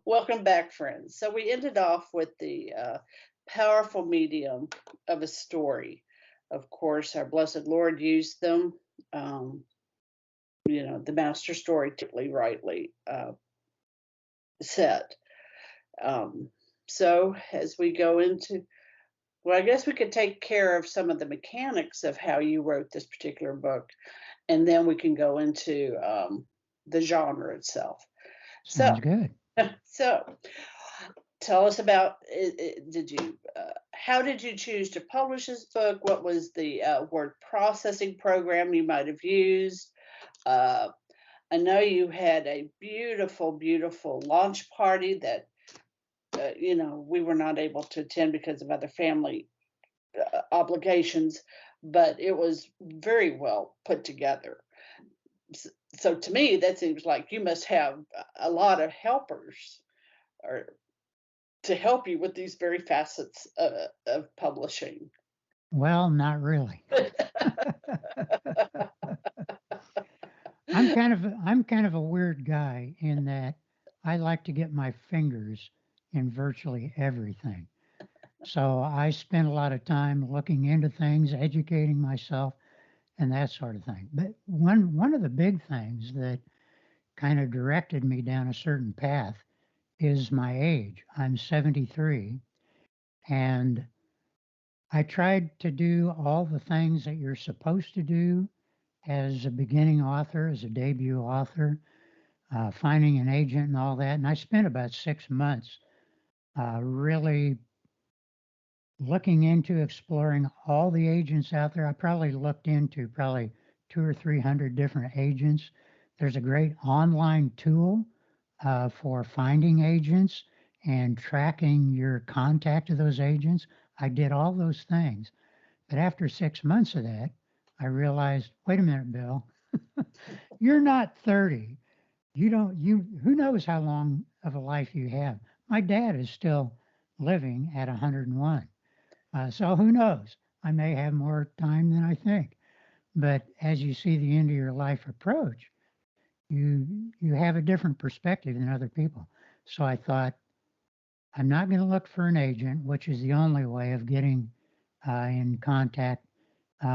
Welcome back, friends. So we ended off with the powerful medium of a story. Of course, our blessed Lord used them. Um, the master story, typically rightly said. Um, so as we go into, well, I guess we could take care of some of the mechanics of how you wrote this particular book, and then we can go into the genre itself. So, Sounds good. so tell us about did you how did you choose to publish this book? What was the word processing program you might have used? uh, I know you had a beautiful launch party that we were not able to attend because of other family obligations, but it was very well put together. So to me that seems like you must have a lot of helpers or to help you with these very facets of publishing. Well, not really. I'm kind of a weird guy in that I like to get my fingers in virtually everything. So I spend a lot of time looking into things, educating myself, and that sort of thing. But one of the big things that kind of directed me down a certain path is my age. I'm 73, and I tried to do all the things that you're supposed to do as a beginning author, as a debut author, finding an agent and all that. And I spent about 6 months really looking into exploring all the agents out there. I probably looked into probably two or 300 different agents. There's a great online tool for finding agents and tracking your contact to those agents. I did all those things. But after 6 months of that, I realized, wait a minute, Bill, you're not 30. Who knows how long of a life you have? My dad is still living at 101. So who knows? I may have more time than I think. But as you see the end of your life approach, you have a different perspective than other people. So I thought, I'm not going to look for an agent, which is the only way of getting in contact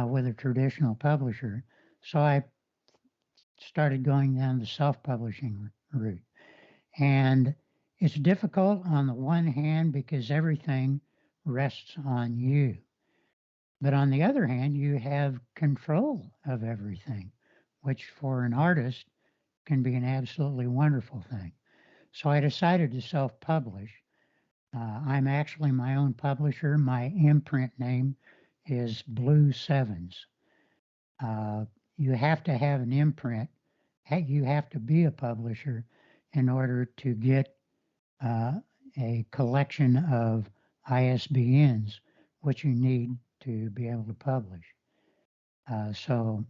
with a traditional publisher. So I started going down the self-publishing route. And it's difficult on the one hand because everything rests on you. But on the other hand, you have control of everything, which for an artist can be an absolutely wonderful thing. So I decided to self publish. I'm actually my own publisher. My imprint name is Blue Sevens. Uh, you have to have an imprint. You have to be a publisher in order to get uh, a collection of ISBNs, which you need to be able to publish. So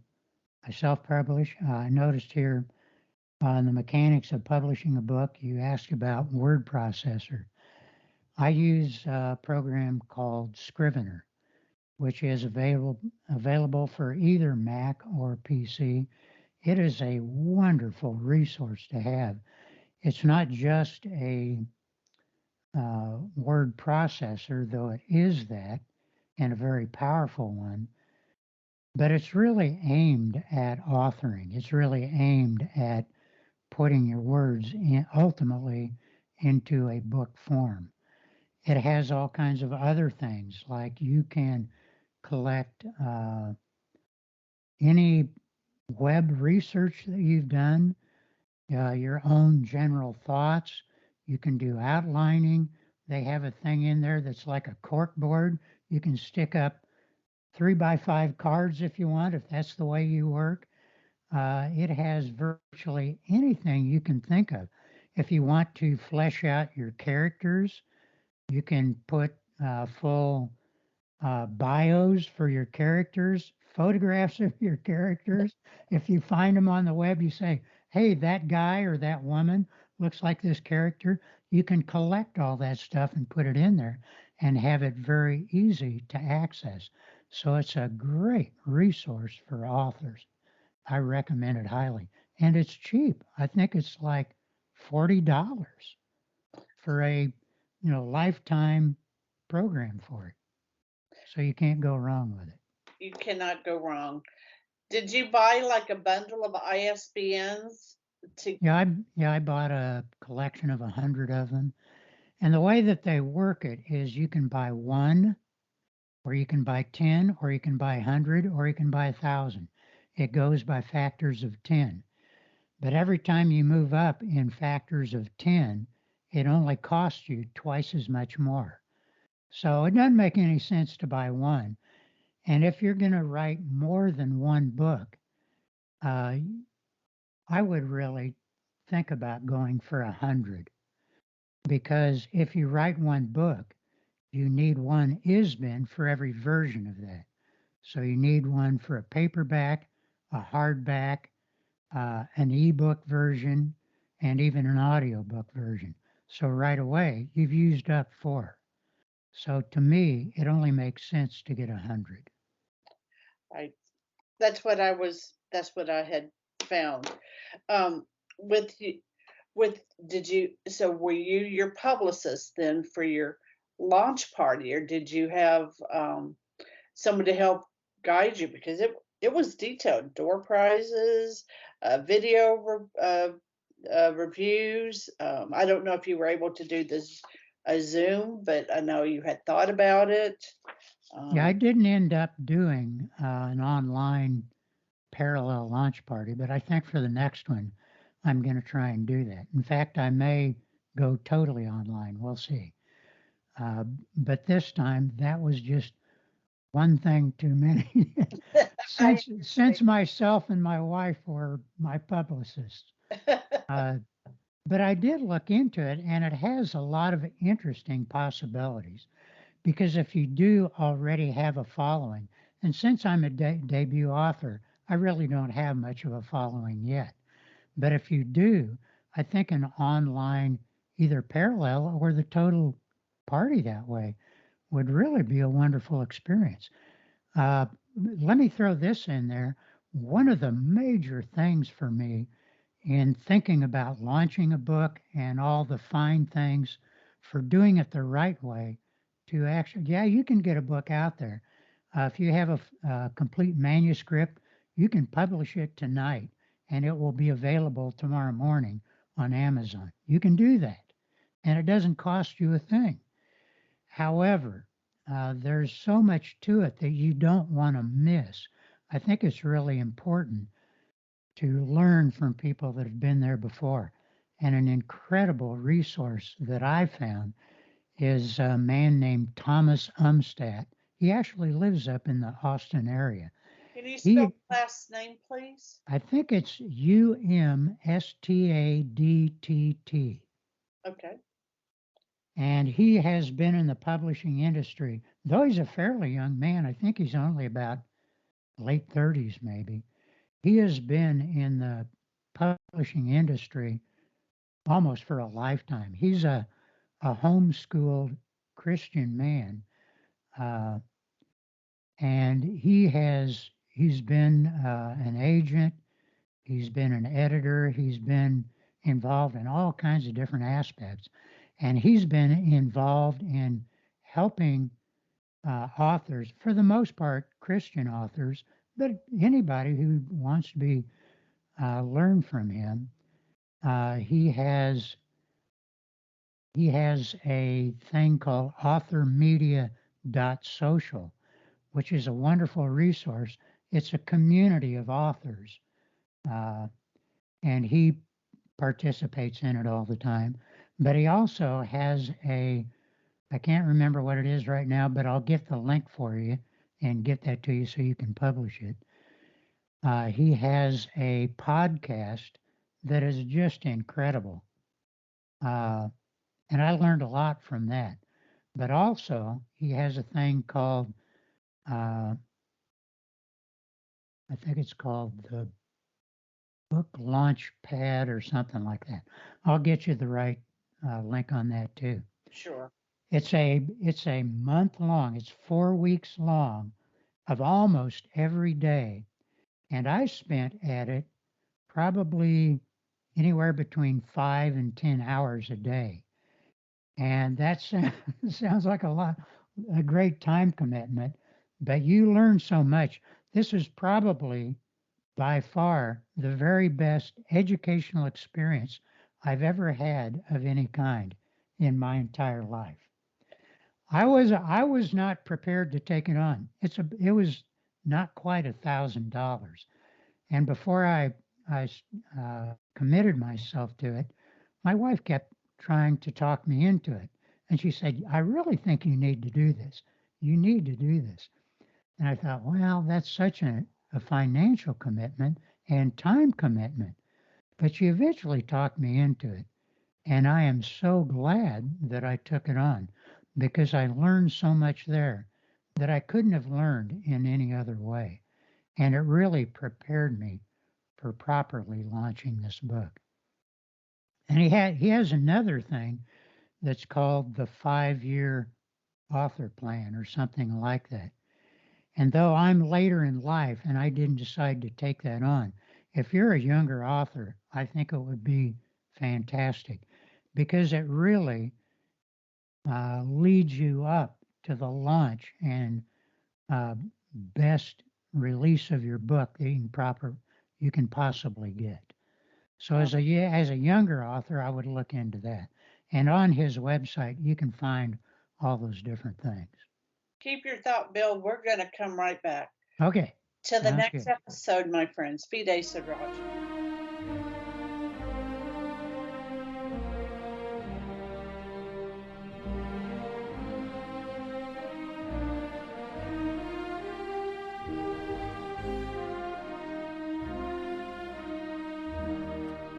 I self-publish. I noticed here on the mechanics of publishing a book, you asked about word processor. I use a program called Scrivener, which is available for either Mac or PC. It is a wonderful resource to have. It's not just a word processor, though it is that, and a very powerful one, but it's really aimed at authoring. It's really aimed at putting your words ultimately into a book form. It has all kinds of other things, like you can collect any web research that you've done, your own general thoughts. You can do outlining. They have a thing in there that's like a cork board. You can stick up 3x5 cards if you want, if that's the way you work. It has virtually anything you can think of. If you want to flesh out your characters, you can put full bios for your characters, photographs of your characters. If you find them on the web, you say, hey, that guy or that woman looks like this character. You can collect all that stuff and put it in there. and have it very easy to access. So it's a great resource for authors. I recommend it highly. And it's cheap. I think it's like $40 for a, lifetime program for it. So you can't go wrong with it. You cannot go wrong. Did you buy like a bundle of ISBNs to Yeah, I bought a collection of 100 of them. And the way that they work it is you can buy one, or you can buy 10, or you can buy 100, or you can buy 1,000. It goes by factors of 10. But every time you move up in factors of 10, it only costs you twice as much more. So it doesn't make any sense to buy one. And if you're going to write more than one book, uh, I would really think about going for 100. Because if you write one book, you need one ISBN for every version of that. So you need one for a paperback, a hardback, an ebook version, and even an audiobook version. So right away, you've used up 4. So to me, it only makes sense to get 100. I that's what I had found. Um, with you, with did you so were you your publicist then for your launch party, or did you have someone to help guide you, because it was detailed, door prizes, video reviews. I don't know if you were able to do this a Zoom, but I know you had thought about it. Yeah, I Um, didn't end up doing an online parallel launch party, but I think for the next one, I'm going to try and do that. In fact, I may go totally online. We'll see. Uh, but this time, that was just one thing too many. I since myself and my wife were my publicists. Uh, but I did look into it, and it has a lot of interesting possibilities. Because if you do already have a following, and since I'm a debut author, I really don't have much of a following yet. But if you do, I think an online either parallel or the total party that way would really be a wonderful experience. Uh, Let me throw this in there. One of the major things for me in thinking about launching a book and all the fine things for doing it the right way to actually, yeah, you can get a book out there. If you have a complete manuscript, you can publish it tonight and it will be available tomorrow morning on Amazon. You can do that and it doesn't cost you a thing. However, there's so much to it that you don't want to miss. I think it's really important to learn from people that have been there before. And an incredible resource that I found is a man named Thomas Umstadt. He actually lives up in the Austin area. Can you spell He, the last name, please? I think it's Umstadt, Okay. and he has been in the publishing industry. Though he's a fairly young man, I think he's only about late 30s maybe. He has been in the publishing industry almost for a lifetime. He's a homeschooled Christian man, uh, and he's been an agent, he's been an editor, he's been involved in all kinds of different aspects, and he's been involved in helping authors, for the most part, Christian authors, but anybody who wants to be learn from him. Uh, he has he has a thing called authormedia.social, which is a wonderful resource. It's a community of authors, uh, and he participates in it all the time. But he also has I can't remember what it is right now, but I'll get the link for you and get that to you so you can publish it. He has a podcast that is just incredible. Uh, and I learned a lot from that. But also, he has a thing called, uh, I think it's called the Book Launch Pad or something like that. I'll get you the right link on that too. Sure. It's a month long. It's 4 weeks long of almost every day. And I spent at it probably anywhere between 5 and 10 hours a day. And that sounds like a great time commitment, but you learn so much. This is probably by far the very best educational experience I've ever had of any kind in my entire life. I was not prepared to take it on. It was not quite $1,000, and before I committed myself to it, my wife kept trying to talk me into it, and she said, "I really think you need to do this. You need to do this." And I thought, well, that's such a financial commitment and time commitment. But she eventually talked me into it. And I am so glad that I took it on because I learned so much there that I couldn't have learned in any other way. And it really prepared me for properly launching this book. And he has another thing that's called the 5-year author plan or something like that. And though I'm later in life and I didn't decide to take that on, if you're a younger author, I think it would be fantastic because it really leads you up to the launch and uh, best release of your book that you can possibly get. So Well, as a younger author, I would look into that. And on his website, you can find all those different things. keep your thought, Bill. We're going to come right back Okay, to the sounds next good. episode, my friends. Fide Siraj.